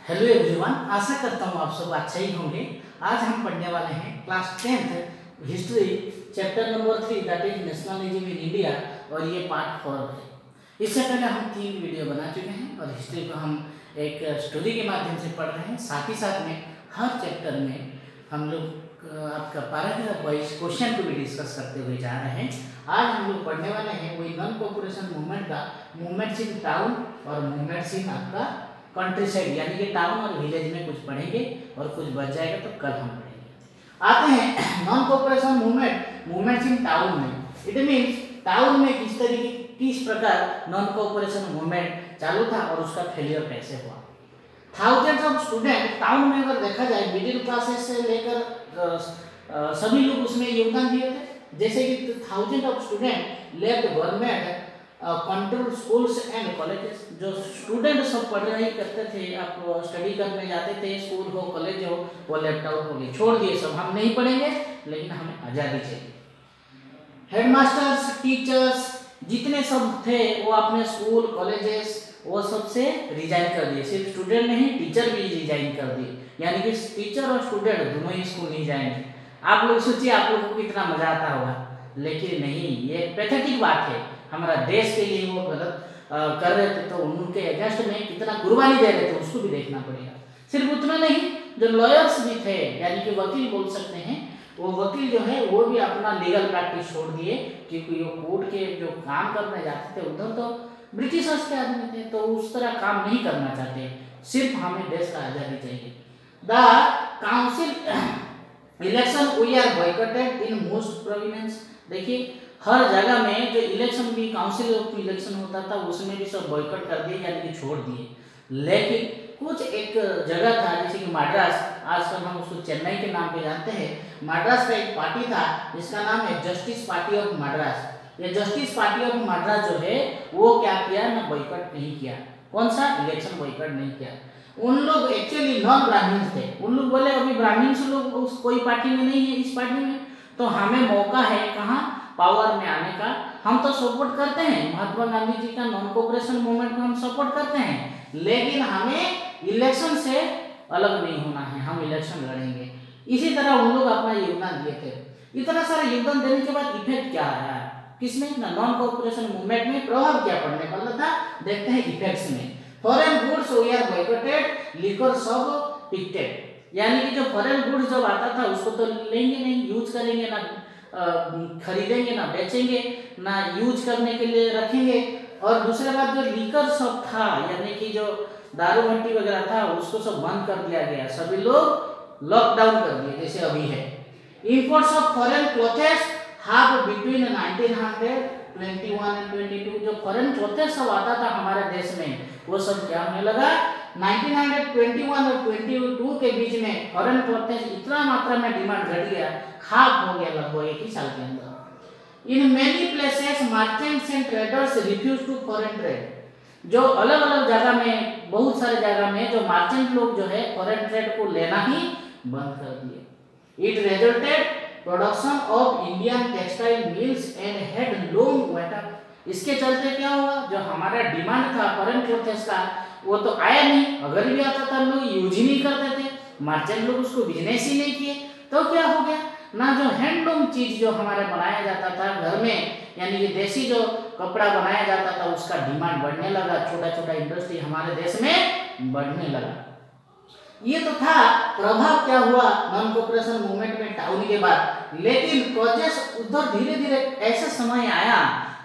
Hello everyone, आशा करता हूँ आप सब अच्छे ही होंगे। आज हम पढ़ने वाले हैं class 10th history chapter number 3 that is nationalism in India और ये पार्ट 4 है। इससे पहले हम 3 वीडियो बना चुके हैं और हिस्ट्री को हम एक स्टोरी के माध्यम से पढ़ रहे हैं। साथ ही साथ में हर चैप्टर में हम लोग आपका पैराग्राफ वाइज क्वेश्चन को भी डिस्कस करते हुए जा रहे हैं। आज हम लोग पढ़ने वाले हैं वही नॉन कॉर्पोरेशन मूवमेंट का मूवमेंट्स इन टाउन और मूवमेंट्स इन आपका कंट्री साइड, यानी कि टाउन और विलेज में कुछ पढ़ेंगे और कुछ बच जाएगा तो कल हम पढ़ेंगे। आते हैं non corporation movements in town में। इट मीन्स टाउन में किस प्रकार नॉन कॉर्पोरेशन मूवमेंट चालू था और उसका फेलियर कैसे हुआ। थाउजेंड्स ऑफ स्टूडेंट टाउन में अगर देखा जाए मिडिल क्लासेस से लेकर सभी लोग उसमें योगदान दिए थे। जैसे कि thousand of student left government control schools and colleges. जो स्टूडेंट सब पढ़ाई करते थे, आप स्टडी करने जाते थे, स्कूल हो कॉलेज हो, वो लेफ्ट आउट हो गए, छोड़ दिए सब, हम नहीं पढ़ेंगे लेकिन हमें आज़ादी चाहिए। हेडमास्टर्स, टीचर्स जितने सब थे वो अपने स्कूल कॉलेजेस वो सबसे रिजाइन कर दिए। सिर्फ स्टूडेंट नहीं, टीचर भी रिजाइन कर दिए, यानी कि टीचर और स्टूडेंट दोनों ही स्कूल नहीं जाएंगे। आप लोग सोचिए आप लोगों को कितना मजा आता होगा, लेकिन नहीं, ये पैथेटिक बात है। हमारा देश के लिए वो गलत कर रहे थे तो उनके अगेंस्ट में कितना कुर्बानी दे रहे थे उसको भी देखना पड़ेगा। सिर्फ उतना नहीं, जो लॉयर्स भी थे यानी कि वकील बोल सकते हैं, वो वकील जो है वो भी अपना लीगल प्रैक्टिस छोड़ दिए, क्योंकि वो कोर्ट के जो काम करने जाते थे उधर तो ब्रिटिशर्स के आदमी थे, तो उस तरह काम नहीं करना चाहते। सिर्फ हमें देश का आज़ादी चाहिए। The council election we are boycotted in most province. देखिए हर जगह में जो इलेक्शन भी काउंसिल ऑफ इलेक्शन होता था उसमें भी सब बॉयकॉट कर दिए, यानी कि छोड़ दिए। लेकिन कुछ एक जगह था जैसे कि मद्रास, आजकल हम उसको चेन्नई के नाम पे जानते हैं। मद्रास का एक पार्टी था जिसका नाम है जस्टिस पार्टी ऑफ मद्रास। ये जस्टिस पार्टी ऑफ मद्रास जो है वो क्या किया ना, बॉयकॉट नहीं किया। कौन सा इलेक्शन बॉयकॉट नहीं किया। उन लोग एक्चुअली नॉन ब्राह्मण्स थे। उन लोग बोले अभी ब्राह्मण्स लोग उस कोई पार्टी में नहीं है, इस पार्टी में तो हमें मौका है कहाँ पावर में आने का। हम तो सपोर्ट करते हैं महात्मा गांधी जी का नॉन कॉर्पोरेशन मूवमेंट को हम सपोर्ट करते हैं, लेकिन हमें इलेक्शन से अलग नहीं होना है, हम इलेक्शन लड़ेंगे। इसी तरह उन लोग अपना योगदान दिए थे। इतना सारा योगदान देने के बाद इफेक्ट क्या आया किसमें ना, नॉन कॉर्पोरेशन मूवमेंट में प्रभाव क्या पड़ने वाला था, देखते हैं इफेक्ट्स में। Foreign goods we are boycotted, liquor सब पिक्टेड, यानी कि जो फॉरेन गुड्स जब आता था उसको तो लेंगे नहीं, यूज करेंगे ना, खरीदेंगे ना, बेचेंगे ना, यूज करने के लिए रखेंगे। और दूसरे बात जो लीकर सब था यानी कि जो दारू भट्टी वगैरह था उसको सब बंद कर दिया गया, सभी लोग लॉकडाउन कर दिए जैसे अभी है। Imports of foreign clothes half between 1921 and 22, जो फॉरेन क्लॉथेस सब आता था हमारे देश में वो सब क्या होने लगा, 1921 और 22 के बीच में फॉरेन क्लॉथेस इतना मात्रा में डिमांड घट गया, हाफ हो गया लगभग 1 ही साल के अंदर। In many places merchants and traders refuse to foreign trade. जो अलग अलग जगह में, बहुत सारे जगह में जो मर्चेंट लोग जो है फॉरेन ट्रेड को लेना ही बंद कर दिए। It resulted production of Indian textile mills and had long wait up. इसके चलते क्या हुआ, जो हमारा डिमांड था फॉरेन क्लॉथेस का वो तो आया नहीं, अगर भी आता था लोग यूज ही नहीं करते थे, मर्चेंट लोग उसको बिजनेस ही नहीं किए, तो क्या हो गया ना, जो हैंडलूम चीज जो हमारे बनाया जाता था घर में, यानी कि देसी जो कपड़ा बनाया जाता था उसका डिमांड बढ़ने लगा, छोटा छोटा इंडस्ट्री हमारे देश में बढ़ने लगा। ये तो था प्रभाव क्या हुआ नॉन कॉर्पोरेशन मूवमेंट में टाउन के बाद। लेकिन कॉजेस उधर धीरे धीरे ऐसा समय आया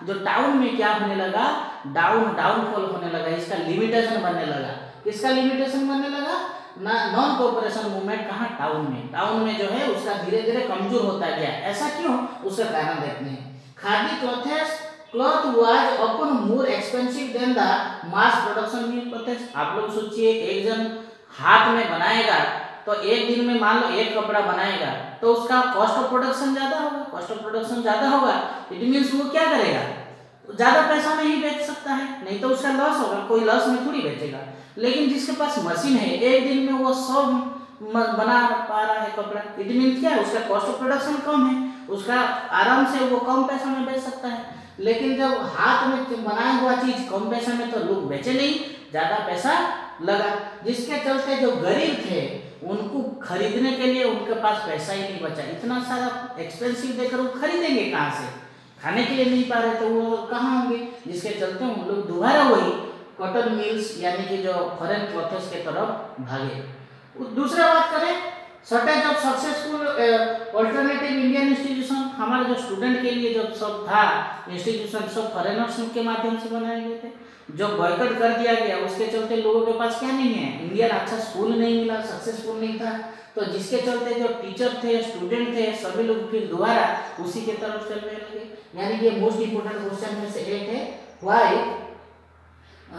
जो टाउन में क्या होने लगा, डाउनफॉल होने लगा, इसका लिमिटेशन बनने लगा। किसका लिमिटेशन बनने लगा ना, नॉन कॉर्पोरेशन मूवमेंट कहाँ, टाउन में जो है उसका धीरे धीरे कमजोर होता गया। ऐसा क्यों, उसका कारण देखते हैं। Khadi cloth was often more expensive than the mass production in clothes. आप लोग सोचिए एक जन हाथ में बनाएगा तो एक दिन में मान लो एक कपड़ा बनाएगा तो उसका कॉस्ट ऑफ प्रोडक्शन ज्यादा होगा, कॉस्ट ऑफ प्रोडक्शन ज्यादा होगा, इट मींस वो क्या करेगा, ज्यादा पैसा में ही बेच सकता है, नहीं तो उसका लॉस होगा, कोई लॉस में थोड़ी बेचेगा। लेकिन जिसके पास मशीन है एक दिन में वो सब बना पा रहा है कपड़ा, इट मींस क्या है, उसका कॉस्ट ऑफ प्रोडक्शन कम है, उसका आराम से वो कम पैसा में बेच सकता है। लेकिन जब हाथ में बनाया हुआ चीज कम पैसा में तो लोग बेचे नहीं, ज्यादा पैसा लगा, जिसके चलते जो गरीब थे उनको खरीदने के लिए उनके पास पैसा ही नहीं बचा। इतना सारा एक्सपेंसिव देकर वो खरीदेंगे कहाँ से, खाने के लिए नहीं पा रहे तो वो कहाँ होंगे, जिसके चलते उन लोग दोबारा वही कॉटन मिल्स यानी कि जो फॉरेन क्लॉथ्स के तरफ भागे। दूसरा बात करें shortage of successful alternative Indian institution, हमारे जो स्टूडेंट के लिए जो सब था इंस्टीट्यूशन सब फॉरेनर्स के माध्यम से बनाए गए थे, जो बॉयकॉट कर दिया गया उसके चलते लोगों के पास क्या नहीं है, इंडियन अच्छा स्कूल नहीं मिला, सक्सेसफुल नहीं था, तो जिसके चलते जो टीचर थे स्टूडेंट थे सभी लोग फिर दोबारा उसी के तरफ चलने लगे। यानी कि मोस्ट इंपोर्टेंट क्वेश्चन में से एक है why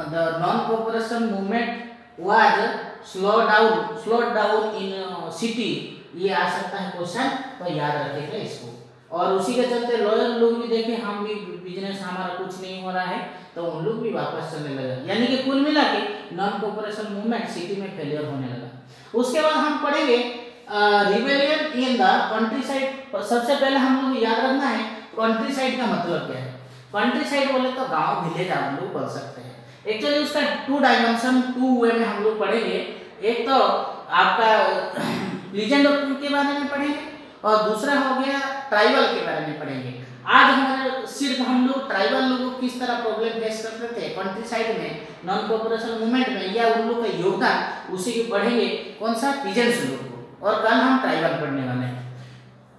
the non cooperation movement was slowed down in city, ये आ सकता है क्वेश्चन, तो याद रखिएगा इसको। और उसी के चलते लॉयर लोग भी देखे हम भी बिजनेस हमारा कुछ नहीं हो रहा है तो उन लोग भी वापस चलने लगे, यानी कि कुल मिला के नॉन कोऑपरेशन मूवमेंट सिटी में फेलियर होने लगा। उसके बाद हम पढ़ेंगे rebellion in the country side. सबसे पहले हम लोग याद रखना है कंट्री साइड का मतलब क्या है। कंट्री साइड बोले तो गांव विलेज हम लोग बोल सकते हैं। एक्चुअली उसका टू डायमेंशन टू वे में हम लोग पढ़ेंगे, एक तो आपका लीजेंड ऑफ के बारे में पढ़ेंगे और दूसरा हो गया ट्राइबल के बारे में पढ़ेंगे। आज हमारे सिर्फ हम लोग ट्राइबल लोगों किस तरह प्रॉब्लम फेस करते थे कंट्री साइड में नॉन कोऑपरेशन मूवमेंट में, या उन लोग का योगदान उसी के पढ़ेंगे कौन सा पीजेंट्स लोग को, और कल हम ट्राइबल पढ़ने वाले हैं।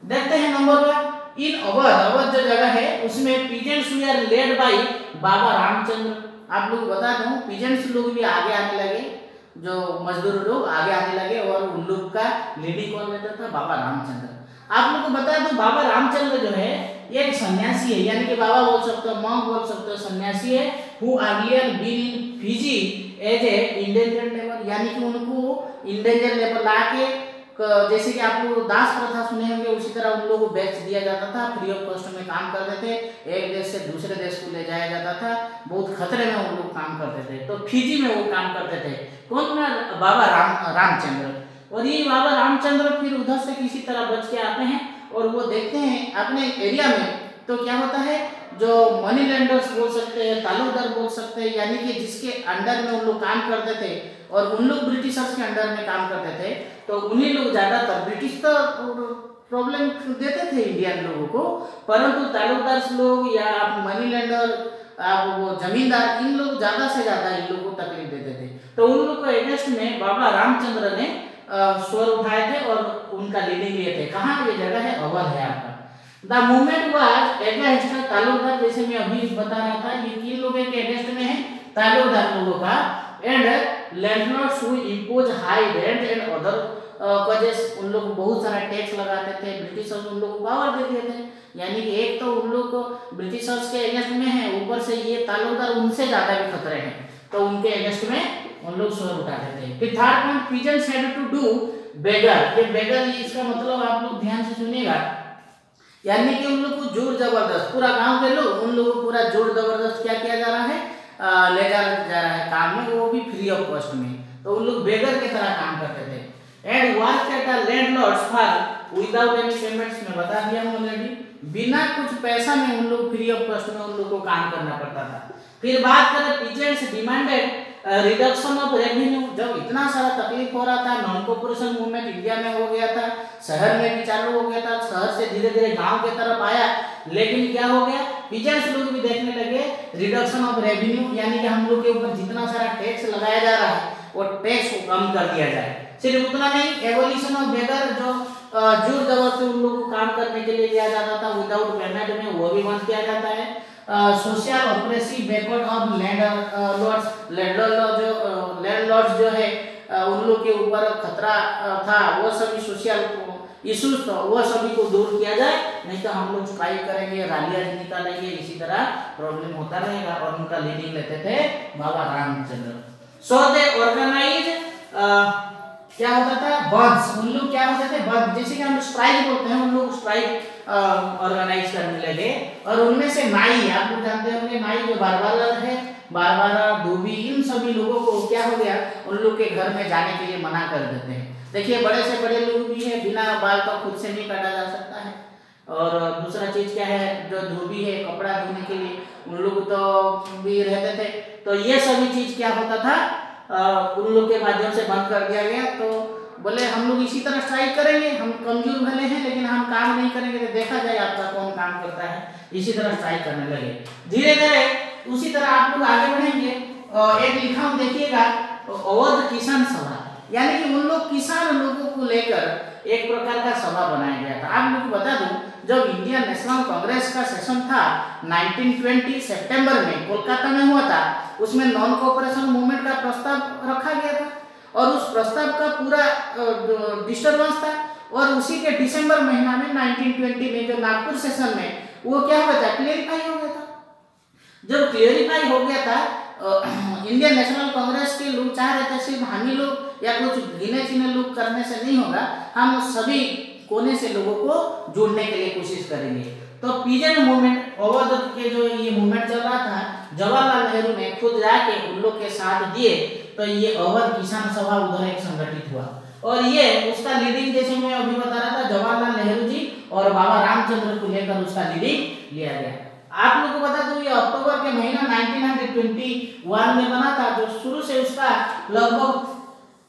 देखते हैं नंबर 1 इन अवध जो जगह है उसमें peasants we are led by Baba Ramchandra. आप लोग बता दूं पीजेंट्स लोग भी आगे आने लगे, जो मजदूर लोग आगे आने लगे और उन लोग का लीडिंग कौन लेता था, बाबा रामचंद्र। आप लोग को बता दूं बाबा रामचंद्र जो है ये एक सन्यासी है, यानी कि बाबा बोल सकते हो, मॉन्क बोल सकते हो, सन्यासी है। Who earlier been in Fiji as a indentured labour, यानी कि उनको इंडेंजर्ड लेबर ला के जैसे कि आप लोग दास प्रथा सुने होंगे उसी तरह उन लोगों को बेच दिया जाता था, फ्री ऑफ कॉस्ट में काम करते थे, एक देश से दूसरे देश को ले जाया जाता था, बहुत खतरे में उन लोग काम करते थे। तो फिजी में वो काम करते थे कौन, बाबा रामचंद्र। और ये बाबा रामचंद्र फिर उधर से किसी तरह बच के आते हैं और वो देखते हैं अपने एरिया में तो क्या होता है, जो मनी लेंडर्स बोल सकते हैं, तालुकदार बोल सकते हैं, यानी कि जिसके अंडर में उन लोग काम करते थे और उन लोग ब्रिटिशर्स के अंडर में काम करते थे, तो उन्हीं लोग ज्यादातर ब्रिटिश तो प्रॉब्लम देते थे इंडियन लोगों को, परंतु तालुकदार लोग या मनी लेंडर आप वो जमींदार इन लोग ज्यादा से ज्यादा इन लोगों को तकलीफ देते थे। तो उन लोग को अगेंस्ट में बाबा रामचंद्र ने स्वर उठाए थे और उनका लीडिंग लिए थे। कहाँ ये जगह है, अवध है आपका। The movement was against Talukdar, जैसे मैं अभी बता रहा था ये किन लोगों के अगेंस्ट में है, तालुकदार लोगों का, and landlords who impose high rent and other causes, उन लोग बहुत सारा टैक्स लगाते थे, ब्रिटिशर्स उन लोग को पावर देते थे, यानी कि एक तो उन लोग को ब्रिटिशर्स के अगेंस्ट में है, ऊपर से ये तालुकदार उनसे ज्यादा भी खतरे हैं, तो उनके अगेंस्ट में उन लोग स्वर उठाते थे। फिर third point peasants had to do begar, ये बेगर इसका मतलब आप लोग ध्यान से सुनिएगा, यानी कि उन लोग को जोर जबरदस्त, पूरा गांव के लोग उन लोगों को पूरा जोर जबरदस्त क्या किया जा रहा है, ले जा रहा है काम में, वो भी फ्री ऑफ कॉस्ट में, तो उन लोग बेगर की तरह काम करते थे। And work at the landlords for without any payments, में बता दिया हूं ऑलरेडी, बिना कुछ पैसा में उन लोग फ्री ऑफ कॉस्ट में उन लोग को काम करना पड़ता था। फिर बात करें peasants demanded reduction of revenue, जब इतना सारा तकलीफ हो रहा था, नॉन कोऑपरेशन मूवमेंट इंडिया में हो गया था, शहर में भी चालू हो गया था, शहर से धीरे धीरे गांव की तरफ आया, लेकिन क्या हो गया, पीजेंट्स लोग भी देखने लगे रिडक्शन ऑफ रेवेन्यू, यानी कि हम लोग के ऊपर जितना सारा टैक्स लगाया जा रहा है वो टैक्स को कम कर दिया जाए। सिर्फ उतना नहीं, एवोल्यूशन ऑफ बेगर, जो जोर जबरदस्ती उन लोगों को काम करने के लिए लिया जाता था विदाउट पेमेंट में, वो भी बंद किया जाता है। Social oppressive backward of landlords जो है उन लोग के ऊपर खतरा था, वो सभी सोशल इश्यूज था वो सभी को दूर किया जाए, नहीं तो हम लोग स्ट्राइक करेंगे, रैलियां निकालेंगे, इसी तरह प्रॉब्लम होता रहेगा। और उनका लीडिंग लेते थे बाबा रामचंद्र। सो दे ऑर्गेनाइज क्या होता था, बंद्स, उन लोग क्या होते थे बंद, जैसे कि हम स्ट्राइक बोलते हैं, उन लोग स्ट्राइक ऑर्गेनाइज करने लगे। और उनमें से नाई, आप लोग जानते होंगे नाई जो बारबारा है, बारबारा धोबी, इन सभी लोगों को क्या हो गया, उन लोग के घर में जाने के लिए मना कर देते हैं। देखिए बड़े से बड़े लोग भी है, बिना बाल का खुद से नहीं काटा जा सकता है। और दूसरा चीज क्या है, जो धोबी है कपड़ा धोने के लिए उन लोग तो भी रहते थे, तो ये सभी चीज क्या होता था, उन लोग के माध्यम से बंद कर दिया गया। तो बोले हम लोग इसी तरह स्ट्राइक करेंगे, हम कमजोर भले हैं लेकिन हम काम नहीं करेंगे तो देखा जाए आपका कौन काम करता है। इसी तरह स्ट्राइक करने लगे। धीरे धीरे उसी तरह आप लोग आगे बढ़ेंगे। एक लिखा हूं देखिएगा, अवध किसान सभा, यानी कि उन लोग किसान लोगों को लेकर एक प्रकार का सभा बनाया गया था। आप लोग को बता दूं, जब इंडियन नेशनल कांग्रेस का सेशन था 1920 सितंबर में कोलकाता में हुआ था, उसमें नॉन कोऑपरेशन मूवमेंट का प्रस्ताव रखा गया था और उस प्रस्ताव का पूरा डिस्टर्बेंस था। और उसी के दिसंबर महीना में 1920 में जो नागपुर सेशन में वो क्या हुआ था, क्लियरिफाई हो गया था। जब क्लियरिफाई हो गया था, इंडियन नेशनल कांग्रेस के लोग चाह रहे थे सिर्फ हम ही लोग या कुछ गिने चुने लोग करने से नहीं होगा, हम सभी कोने से लोगों को जोड़ने के लिए कोशिश करेंगे। तो पीजेन मूवमेंट, अवध के जो ये मूवमेंट चल रहा था, जवाहरलाल नेहरू ने खुद जाके उन लोग के साथ दिए। तो ये अवध किसान सभा उधर एक संगठित हुआ और ये उसका लीडिंग, जैसे मैं अभी बता रहा था, जवाहरलाल नेहरू जी और बाबा रामचंद्र को लेकर उसका लीडिंग लिया गया। आप लोगों को बता दूं, ये अक्टूबर के महीना 1921 में बना था, जो शुरू से उसका लगभग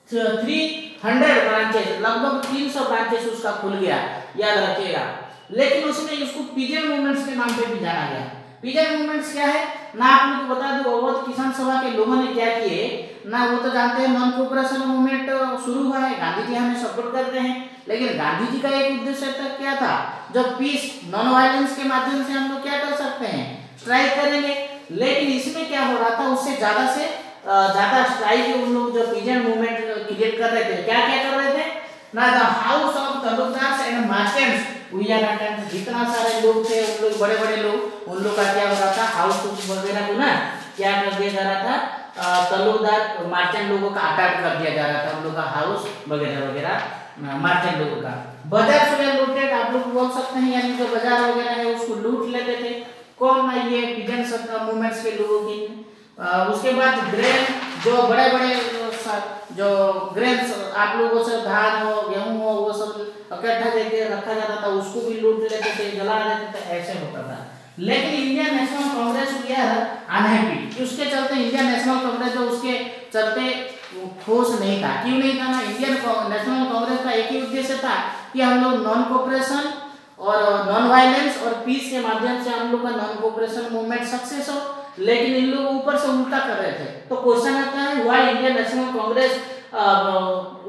300 ब्रांचेस, लगभग 300 ब्रांचेस उसका खुल गया, याद रखिएगा। लेकिन उसमें उसको पीजेन मूवमेंट्स के नाम पे भी जाना गया। पीजेन मूवमेंट्स क्या है ना, आप लोगों को बता दूं, अवध किसान सभा के लोगों ने क्या किए ना, वो तो जानते हैं नॉन कोऑपरेशन मूवमेंट शुरू हुआ है, गांधी जी हमें सपोर्ट करते हैं, लेकिन गांधी जी का एक उद्देश्य तक क्या था, जब पीस नॉन वायलेंस के माध्यम से हम लोग क्या कर सकते हैं, स्ट्राइक करेंगे। लेकिन इसमें क्या हो रहा था, उससे ज्यादा स्ट्राइक उन लोग जो पीजेन मूवमेंट क्रिएट कर रहे थे, क्या क्या कर रहे थे ना, the house of talukdars and merchants we are attend, जितना सारे लोग थे उन लोग बड़े बड़े लोग, उन लोग का क्या हो रहा था, हाउस वगैरह को ना क्या कर दिया जा रहा था, तलुकदार मर्चेंट लोगों का अटैक कर दिया जा रहा था, उन लोग का हाउस वगैरह वगैरह मर्चेंट लोगों का। बाजार से लूटेड, आप लोग बोल सकते हैं, यानी जो बाजार वगैरह है उसको लूट लेते थे कौन ना, ये पीजेन मूवमेंट्स के लोगों की। उसके बाद ग्रेन, जो बड़े बड़े जो ग्रेन्स आप लोगों से धान हो गेहूं हो वो सब इकट्ठा करके रखा जाता था, उसको भी लूट लेते थे, जला देते थे, ऐसे होता था। लेकिन इंडियन नेशनल कांग्रेस क्या है अनहैप्पी, उसके चलते इंडियन नेशनल कांग्रेस जो उसके चलते ठोस नहीं था। क्यों नहीं था ना, इंडियन नेशनल कांग्रेस का एक ही उद्देश्य था कि हम लोग नॉन कोऑपरेशन और नॉन वायलेंस और पीस के माध्यम से हम लोग का नॉन कोऑपरेशन मूवमेंट सक्सेस हो। लेकिन इन लोग ऊपर से उल्टा कर रहे थे। तो क्वेश्चन आता है why Indian National Congress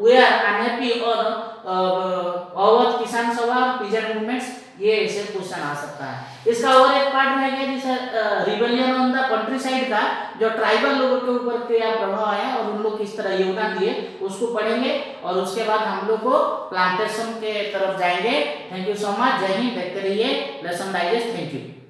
we are unhappy और अवध किसान सभा पीजेन मूवमेंट्स, ये ऐसे क्वेश्चन आ सकता है। इसका और एक पार्ट रह गया जैसे rebellion on the country side का, जो ट्राइबल लोगों के ऊपर क्या प्रभाव आया और उन लोग किस तरह योगदान दिए, उसको पढ़ेंगे और उसके बाद हम लोग को प्लांटेशन के तरफ जाएंगे। थैंक यू सो मच, जय हिंद। देखते रहिए लेसन डाइजेस्ट। Thank you.